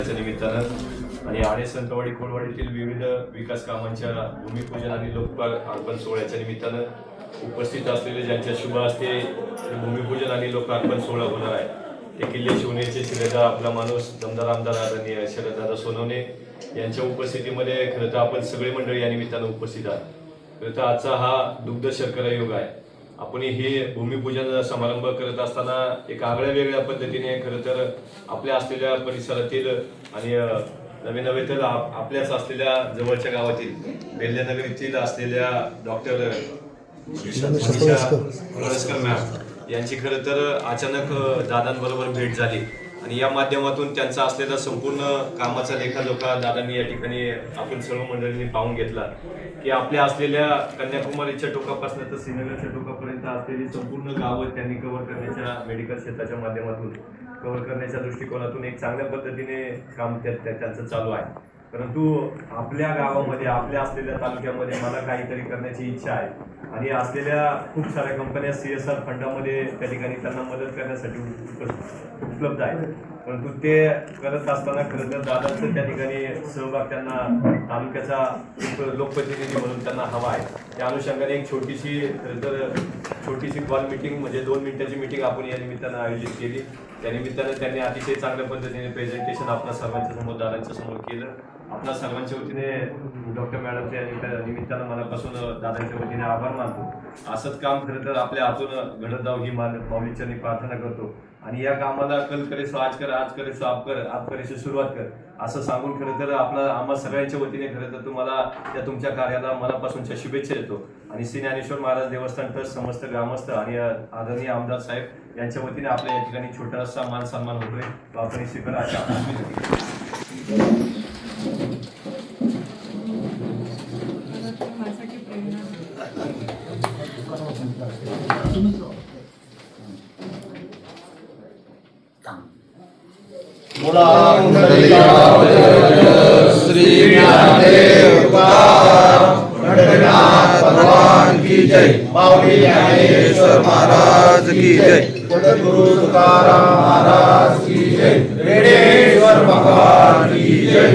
निमित्तानं आणि आडे संतवाडी कोळवाडीतील विविध विकास कामांच्या भूमिपूजन आणि लोकार्पण सोहळ्याच्या निमित्तानं उपस्थित असलेले ज्यांच्या शुभ हस्ते भूमिपूजन आणि लोकार्पण सोहळा होणार आहे ते किल्ले शिवनेरचे शिलेदार आपला माणूस दमदार आमदार आदरणीय शरददादा सोनवणे यांच्या उपस्थितीमध्ये खरं तर आपण सगळे मंडळी या निमित्तानं उपस्थित आहात। खरं तर आजचा हा दुग्ध शर्करा योग आहे। आपण हे भूमिपूजन समारंभ करत असताना एक आगळ्या वेगळ्या पद्धतीने खरं तर आपल्या असलेल्या परिसरातील आणि नवे तर आपल्याच असलेल्या जवळच्या गावातील बेल्लेनगर येथील असलेल्या डॉक्टर मॅम यांची खरं तर अचानक दादांबरोबर भेट झाली आणि या माध्यमातून त्यांचा असलेला संपूर्ण कामाचा लेखाजोखा दादांनी या ठिकाणी आपण सर्व मंडळींनी पाहून घेतला की आपल्या असलेल्या कन्याकुमारीच्या टोकापासून तर श्रीनगरच्या टोकापर्यंत असलेली संपूर्ण गावं त्यांनी कव्हर करण्याच्या मेडिकल क्षेत्राच्या माध्यमातून कव्हर करण्याच्या दृष्टिकोनातून एक चांगल्या पद्धतीने काम त्यांचं चालू आहे। परंतु आपल्या गावामध्ये आपल्या असलेल्या तालुक्यामध्ये मला काहीतरी करण्याची इच्छा आहे आणि असलेल्या खूप साऱ्या कंपन्या CSR फंडामध्ये त्या ठिकाणी त्यांना मदत करण्यासाठी उपलब्ध आहे। परंतु ते करत असताना खरं तर दादांचं त्या ठिकाणी सहभाग त्यांना तालुक्याचा एक लोकप्रतिनिधी म्हणून त्यांना हवा आहे। त्या अनुषंगाने एक छोटीशी कॉल मीटिंग म्हणजे 2 मिनिटाची मीटिंग आपण या निमित्तानं आयोजित केली। त्या निमित्तानं त्यांनी अतिशय चांगल्या पद्धतीने प्रेझेंटेशन आपल्या सर्वांच्या समोर दादांच्या समोर केलं। आपल्या सर्वांच्या वतीने डॉक्टर मॅडमच्या निमित्तानं मनापासून दादांच्या वतीने आभार मानतो। असंच काम खरं तर आपल्या हातून घडत जाऊ ही माऊलीचरणी प्रार्थना करतो आणि या कामाला कल करे सो आज कर, आज करे सो आप कर, आप करे सो सुरुवात कर असं सांगून खरं तर आम्हा सगळ्यांच्या वतीने खरं तर तुम्हाला त्या तुमच्या कार्याला मनापासूनच्या शुभेच्छा देतो आणि श्री ज्ञानेश्वर महाराज देवस्थान ट्रस्ट समस्त ग्रामस्थ आणि आदरणीय आमदार साहेब यांच्या वतीने आपल्या या ठिकाणी छोटासा मान सन्मान होतोय तो आपण स्वीकार अशा श्री ज्ञानदेव भगवान की जय। माऊली ज्ञानेश्वर महाराज की जय। गुरु तुकाराम महाराज की जय। रेडेश्वर भगवान की जय।